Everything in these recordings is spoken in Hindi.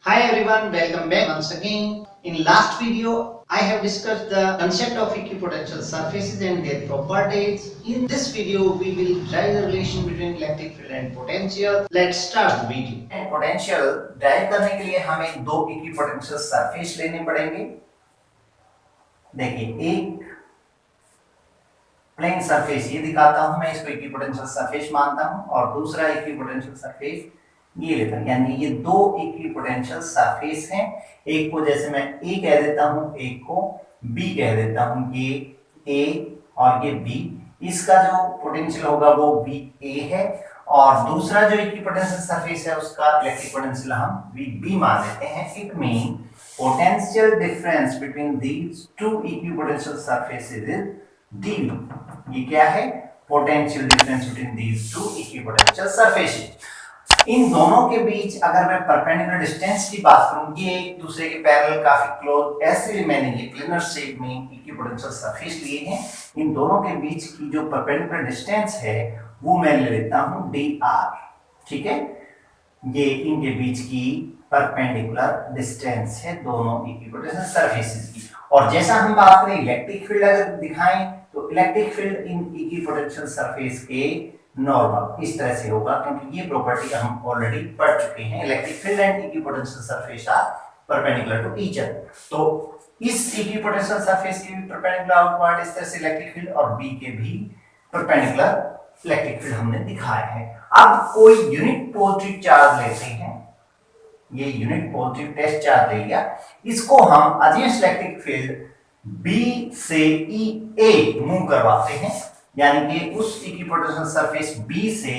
Hi everyone, welcome back once again. In last video, I have discussed the concept of equipotential surfaces and their properties. In this video, we will try the relation between electric field and potential. Let's start the video. And potential drive करने के लिए हमें दो इक्विपोटेंशियल सरफेस लेने पड़ेंगे। देखिए एक प्लेन सरफेस ये दिखाता हूं, मैं इसको इक्विपोटेंशियल सरफेस मानता हूं, और दूसरा इक्विपोटेंशियल सरफेस ये लेता हूं। यानी ये दो इक्विपोटेंशियल सरफेस हैं। एक को जैसे मैं ए कह देता हूं, एक को बी कह देता हूं। ये ए और ये बी, इसका जो पोटेंशियल होगा वो वी ए है, और दूसरा जो इक्विपोटेंशियल सरफेस है उसका इलेक्ट्रिक पोटेंशियल हम वी बी मान लेते हैं। It mean potential difference between these two equipotential surfaces is dV। ये क्या है? Potential difference between these two equipotential surfaces. इन दोनों के बीच अगर मैं परपेंडिकुलर डिस्टेंस की बात करूं, ये एक दूसरे के पैरेलल काफी क्लोज ऐसे रिमेनिंग प्लेनर शेप में इक्विपोटेंशियल सरफेस लिए हैं। इन दोनों के बीच की जो परपेंडिकुलर डिस्टेंस है वो मैं ले लेता हूं dr। ठीक है, ये इनके बीच की परपेंडिकुलर डिस्टेंस है दोनों इक्विपोटेंशियल सरफेसेस की। और जैसा हम बात करें इलेक्ट्रिक फील्ड अगर दिखाएं तो इलेक्ट्रिक फील्ड इन इक्विपोटेंशियल सरफेस के नॉर्मल इस तरह से होगा, क्योंकि ये प्रॉपर्टी हम ऑलरेडी पढ़ चुके हैं। Electric field and equipotential surface are perpendicular to each other. तो इस इक्विपोटेंशियल सरफेस के भी परपेंडिकुलर आउटवर्ड इस तरह से इलेक्ट्रिक फील्ड, और बी के भी परपेंडिकुलर इलेक्ट्रिक फील्ड हमने दिखाया है। अब कोई यूनिट पॉजिटिव चार्ज लेते हैं, ये यूनिट पॉजिटिव टेस्ट चार्ज ले लिया, इसको हम अगेंस्ट इलेक्ट्रिक फील्ड बी से ई ए मूव करवाते हैं। यानी कि उस इक्विपोटेंशियल सरफेस बी से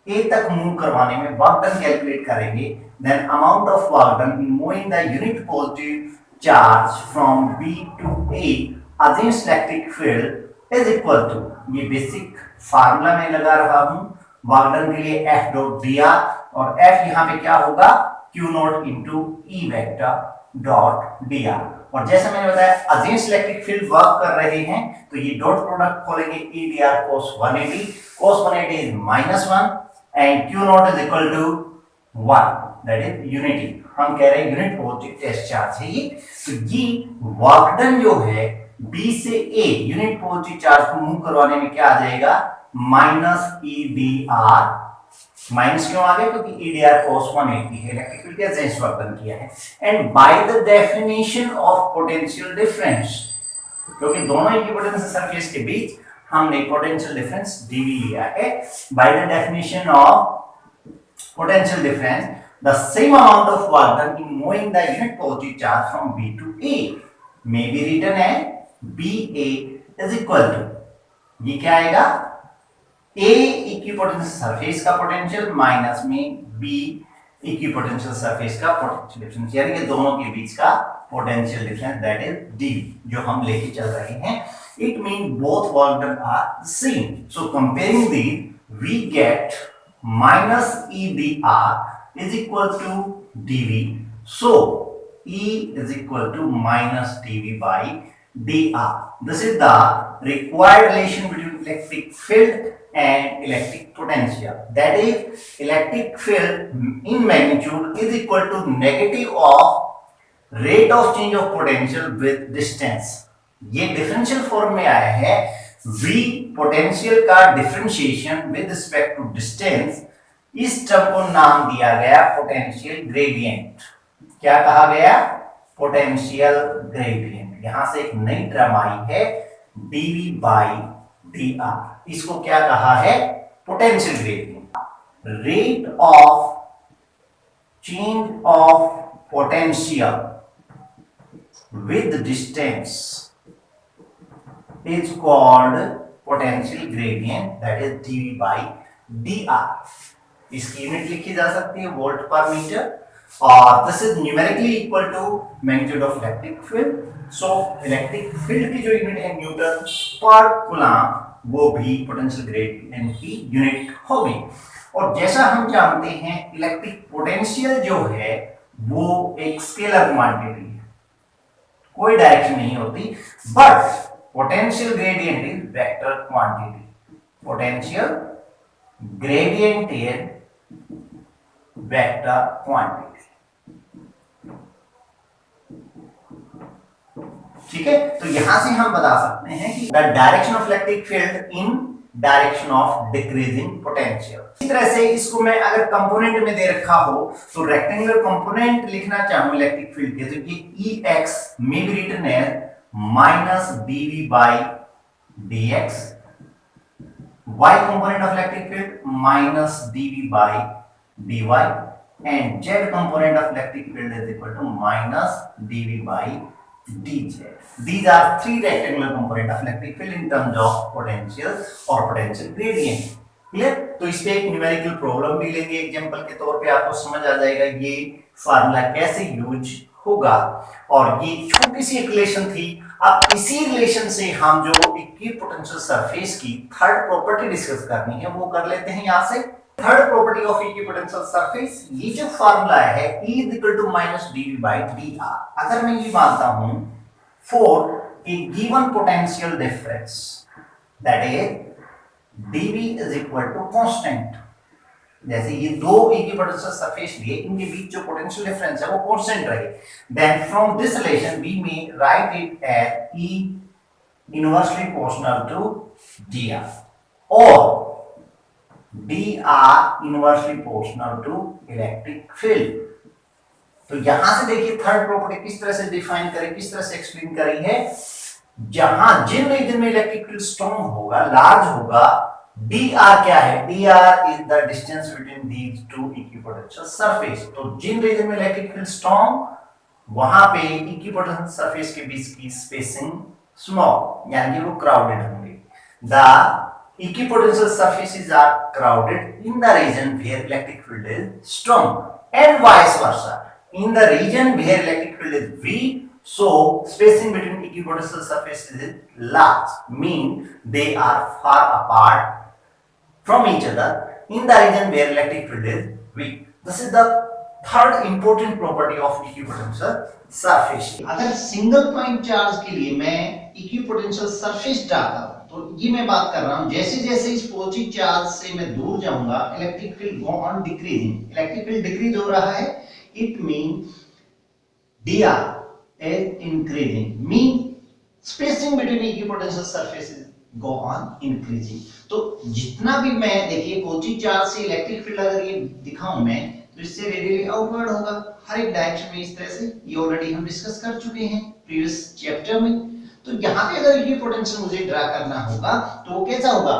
ए तक मूव करवाने में वर्क डन कैलकुलेट करेंगे। Then amount of work done in moving the unit positive charge from B to A against electric field is equal to, ये बेसिक फार्मूला में लगा रहा हूं, वर्क डन के लिए एफ डॉट डी आर, और एफ यहां पे क्या होगा? Q naught into E vector dot d r. और जैसा मैंने बताया अगेंस्ट इलेक्ट्रिक फील्ड वर्क कर रहे हैं तो ये डॉट प्रोडक्ट खोलेंगे, E d r cos 180, cos 180 is -1 and Q naught is equal to 1, that is unity. हम कह रहे हैं यूनिट पॉजिटिव टेस्ट चार्ज है ये। तो ये वर्क डन जो है बी से ए यूनिट पॉजिटिव चार्ज को मूव करवाने में क्या आ जाएगा? Minus E d are. Minus क्यों आ गया? क्योंकि ईडीआर cos 180 है, इलेक्ट्रिक फील्ड के अगेंस्ट वर्क डन किया है। And by the definition of potential difference, क्योंकि दोनों इक्विपोटेंशियल सरफेस के बीच हमने पोटेंशियल डिफरेंस dV लिया है, by the definition of potential difference the same amount of work done in moving the unit positive charge from B to A may be written as BA is equal to, ये क्या आएगा? A इक्विपोटेंशियल सरफेस का पोटेंशियल माइनस में B इक्विपोटेंशियल सरफेस का पोटेंशियल डिफरेंस, यानी कि दोनों के बीच का potential difference, that is dV, जो हम लेके चल रहे हैं। It mean both work done are same, so comparing these we get minus EdR is equal to dV, so E is equal to minus dV by dr. This is the required relation between electric field and electric potential. That is, electric field in magnitude is equal to negative of rate of change of potential with distance. ये डिफरेंशियल फॉर्म में आया है। V पोटेंशियल का differentiation with respect to distance, इस टर्म को नाम दिया गया पोटेंशियल ग्रेडियंट। क्या कहा गया? Potential gradient. यहां से एक नई टर्म आई है dV बाई dr, इसको क्या कहा है? Potential gradient. Rate of change of potential with distance is called potential gradient, that is dV by dr। इसकी यूनिट लिखी जा सकती है वोल्ट पर मीटर, और this is numerically equal to magnitude of electric field. So electric field की जो यूनिट है न्यूटन पर कूलम, वो भी पोटेंशियल ग्रेडियंट की यूनिट होगी। और जैसा हम जानते हैं इलेक्ट्रिक पोटेंशियल जो है वो एक स्केलर क्वांटिटी है, कोई डायरेक्शन नहीं होती, but potential gradient is vector quantity. Potential gradient is vector quantity. ठीक है, तो यहां से हम बता सकते हैं कि the direction of electric field in direction of decreasing potential. इसी तरह से इसको मैं अगर कंपोनेंट में दे रखा हो तो रेक्टेंगुलर कंपोनेंट लिखना चाहूं इलेक्ट्रिक फील्ड के, तो ये Ex may be written as minus dV by dx, y component of electric field minus dV by dy, and z component of electric field is equal to minus dV by dz. These are three rectangular component of electric field in terms of potential or potential gradient. Clear? तो इस पे एक न्यूमेरिकल प्रॉब्लम भी लेंगे एग्जांपल के तौर पे, आपको समझ आ जाएगा ये फार्मूला कैसे यूज होगा। और ये छोटी सी एक रिलेशन थी। अब इसी रिलेशन से हम जो इक्विपोटेंशियल सरफेस की थर्ड प्रॉपर्टी डिस्कस करनी है वो कर लेते हैं। यहां से third property of equipotential surface, ये जो फार्मूला है E is equal to minus dV by dr। अगर मैं ये मानता हूं for a given potential difference, that is dV is equal to constant, जैसे ये दो इक्विपोटेंशियल सरफेस लिए इनके बीच जो पोटेंशियल डिफरेंस है वो कांस्टेंट रहे, then from this relation we may write it as E inversely proportional to dr or dr inversely proportional to electric field। तो यहां से देखिए थर्ड प्रॉपर्टी किस तरह से डिफाइन करें, किस तरह से एक्सप्लेन करी है। जहां जिन रीजन में इलेक्ट्रिक फील्ड स्ट्रॉन्ग होगा, लार्ज होगा, dr क्या है, dr is the distance between these two equipotential surface. तो जिन रीजन में इलेक्ट्रिक फील्ड स्ट्रॉन्ग, वहां पे इक्विपोटेंशियल सरफेस के बीच की स्पेसिंग स्मॉल, यानी कि वो क्राउडेड होंगे। The equipotential surfaces are crowded in the region where electric field is strong, and vice versa. In the region where electric field is weak, so spacing between equipotential surfaces is large, mean they are far apart from each other in the region where electric field is weak. This is the third important property of equipotential surface. अगर सिंगल पॉइंट चार्ज के लिए मैं इक्विपोटेंशियल सरफेस डालता हूं, तो ये मैं बात कर रहा हूं जैसे जैसे इस पॉजिटिव चार्ज से मैं दूर जाऊंगा, electric field go on decreasing, electric field decrease हो रहा है, it mean dr is increasing, mean spacing between equipotencial surfaces go on increasing। तो जितना भी मैं देखिए पॉजिटिव चार्ज से इलेक्ट्रिक फील्ड अगर ये दिखाऊं मैं, तो इससे रेडियली आउटवर्ड होगा हर एक डायरेक्शन में इस तरह से। ये ऑलरेडी हम डिस्कस कर चुके हैं प्रीवियस चैप्टर में। तो यहाँ पे अगर इक्विपोटेंशियल मुझे ड्रा करना होगा तो वो कैसा होगा,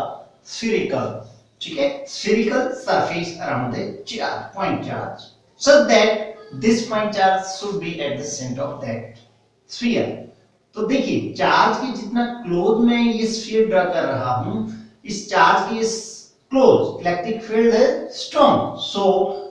स्फीरिकल, ठीक है, spherical surface around the charge, point charge, so that this point charge should be at the center of that sphere। तो देखिए चार्ज के जितना क्लोज मैं ये स्फीयर ड्रा कर रहा हूं, इस चार्ज के क्लोज इलेक्ट्रिक फील्ड है strong, so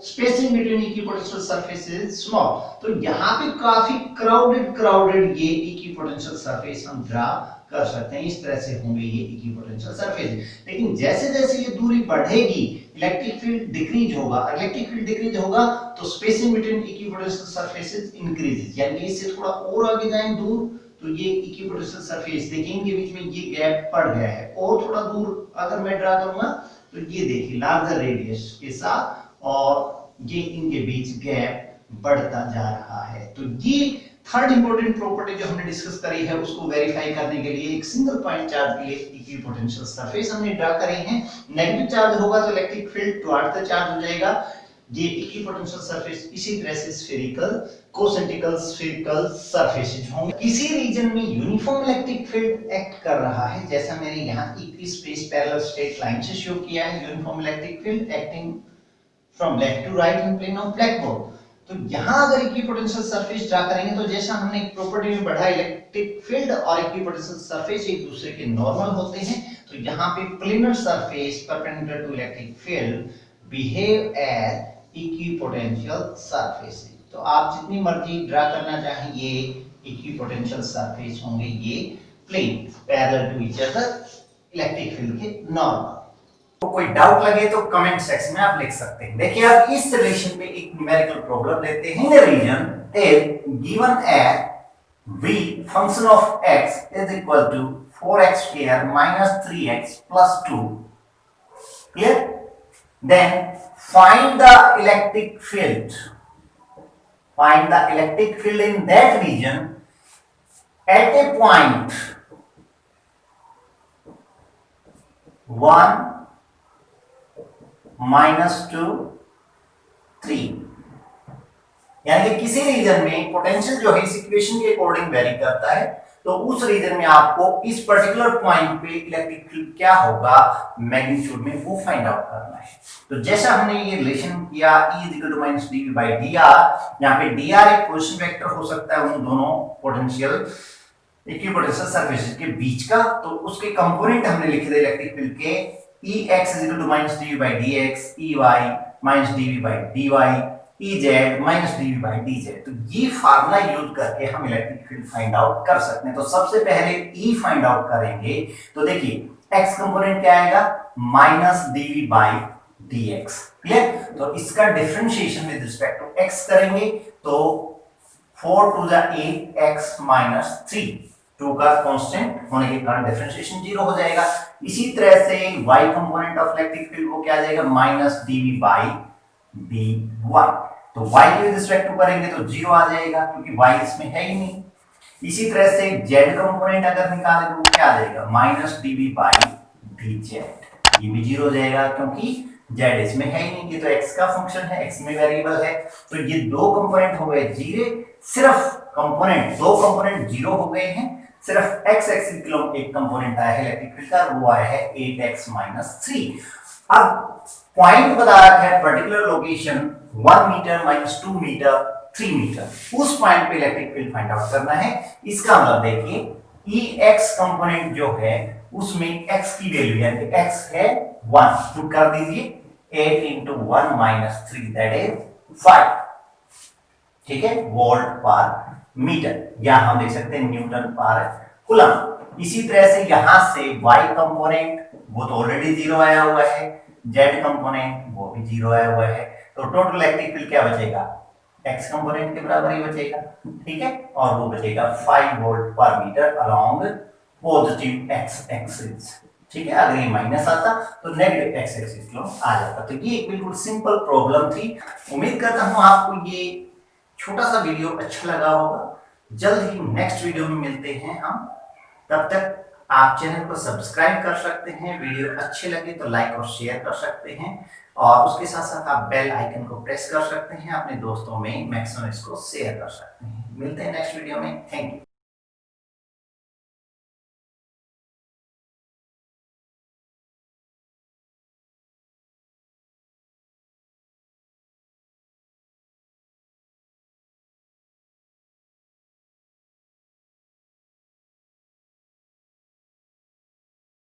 spacing between equipotential surfaces is small. तो यहाँ पे काफी क्राउडेड ये इक्विपोटेंशियल सरफेस हम ड्रा कर सकते हैं। इस तरह से होंगे ये इक्विपोटेंशियल सरफेस। लेकिन जैसे जैसे ये दूरी बढ़ेगी इलेक्ट्रिक फील्ड डिक्रीज होगा, इलेक्ट्रिक फील्ड डिक्रीज होगा तो spacing between equipotential surfaces increases, यानी कि इससे थोड़ा और आगे जाएं दूर तो ये इक्विपोटेंशियल सरफेस देखिए इनके बीच में ये गैप पड़ गया है, और थोड़ा दूर अगर मैं ड्रा करूंगा तो ये देखिए लार्जर रेडियस के साथ, और ये इनके बीच गैप बढ़ता जा रहा है। तो ये थर्ड इंपॉर्टेंट प्रॉपर्टी जो हमने डिस्कस करी है उसको वेरीफाई करने के लिए एक सिंगल पॉइंट चार्ज के लिए इक्विपोटेंशियल सरफेस हमने ड्रा करी है। नेगेटिव चार्ज होगा तो electric field towards the charge हो जाएगा। ये इक्विपोटेंशियल सरफेस इसी तरह से स्फेरिकल, कोसेंट्रिकल, स्फेरिकल सरफेसेस होंगे। किसी रीजन में यूनिफॉर्म इलेक्ट्रिक फील्ड एक्ट कर रहा है, जैसा मैंने यहाँ equi space parallel straight line से शो किया है, uniform electric field acting from left to right in plane of blackboard. तो यहाँ अगर इक्विपोटेंशियल सरफेस ड्रा करेंगे तो जैसा हमने एक प्रॉपर्टी में पढ़ा इलेक्ट्रिक फील्ड और इक्विपोटेंशियल सरफेस एक दूसरे के नॉर्मल होते हैं, तो यहाँ पे planar surface perpendicular to electric field behave as equipotential surface. तो आप जितनी मर्जी ड्रा करना चाहें ये इक्विपोटेंशियल सरफेस होंगे, ये plane parallel to each other electric field के नॉर्मल। तो कोई डाउट लगे तो कमेंट सेक्शन में आप लिख सकते हैं। देखिए अब इस रिलेशन में एक न्यूमेरिकल प्रॉब्लम लेते हैं। In the region a given at v function of x is equal to 4x square minus 3x plus 2, clear? Then find the electric field. Find the electric field in that region at a point 1 -2 3, यानी कि किसी रीजन में पोटेंशियल जो है इस इक्वेशन के अकॉर्डिंग वेरी करता है, तो उस रीजन में आपको इस पर्टिकुलर पॉइंट पे इलेक्ट्रिक फील्ड क्या होगा मैग्नीट्यूड में वो फाइंड आउट करना है। तो जैसा हमने ये रिलेशन किया E = -dV/dr, यहाँ पे dr एक पोजीशन वेक्टर हो सकता है उन दोनों पोटेंशियल इक्विपोटेंशियल सरफेसेस के बीच का, तो उसके कंपोनेंट हमने लिखे थे इलेक्ट्रिक फील्ड के Ex = -dV/dx, Ey -dV/dy, Ez -dV/dz। तो ये फार्मूला यूज करके हम इलेक्ट्रिक फील्ड फाइंड आउट कर सकते हैं। तो सबसे पहले E फाइंड आउट करेंगे, तो देखिए x कंपोनेंट क्या आएगा -dV/dx, क्लियर। तो इसका differentiation with respect to x करेंगे, तो 4 × 8 x - 3, 2 का कांस्टेंट होने के कारण डिफरेंशिएशन 0 हो जाएगा। इसी तरह से y component of electric field वो क्या आ जाएगा -dV/dy, तो y के रिस्पेक्ट टू करेंगे तो 0 आ जाएगा क्योंकि y इसमें है ही नहीं। इसी तरह से z कंपोनेंट अगर निकालें तो वो क्या आ जाएगा -dV/dz, ये भी 0 हो जाएगा क्योंकि z इसमें है ही नहीं, ये तो x का फंक्शन है, x में वेरिएबल है। तो ये दो कंपोनेंट हो गए 0, सिर्फ कंपोनेंट दो कंपोनेंट 0 हो गए हैं, सिर्फ x एक्सिस की एक कंपोनेंट आया है इलेक्ट्रिक फील्ड का, वो आया है 8x - 3। अब पॉइंट बता रखा है particular location 1 metre -2 metre 3 metre, उस पॉइंट पे इलेक्ट्रिक फील्ड फाइंड आउट करना है। इसका मतलब देखिए Ex कंपोनेंट जो है उसमें x की वैल्यू यानी x है 1, पुट कर दीजिए 8 × 1 - 3 दैट इज 5, ठीक है, वोल्ट पर मीटर, या हम देख सकते हैं न्यूटन पर कूलम। इसी तरह से यहां से y कंपोनेंट वो तो ऑलरेडी 0 आया हुआ है, z कंपोनेंट वो भी 0 आया हुआ है, तो टोटल इलेक्ट्रिक फील्ड क्या बचेगा x कंपोनेंट के बराबर ही बचेगा, ठीक है, और वो बचेगा 5 volt per metre along positive x axis, ठीक है। अगर ये माइनस आता तो नेगेटिव x एक्सिस की ओर आ जाता। तो ये एक बिल्कुल सिंपल प्रॉब्लम थी। उम्मीद करता हूं आपको ये छोटा सा वीडियो अच्छा लगा होगा। जल्द ही नेक्स्ट वीडियो में मिलते हैं हम, तब तक आप चैनल को सब्सक्राइब कर सकते हैं, वीडियो अच्छे लगे तो लाइक और शेयर कर सकते हैं, और उसके साथ साथ आप बेल आइकन को प्रेस कर सकते हैं, अपने दोस्तों में मैक्सिमम इसको शेयर कर सकते हैं। मिलते हैं नेक्स्ट वीडियो में, थैंक यू।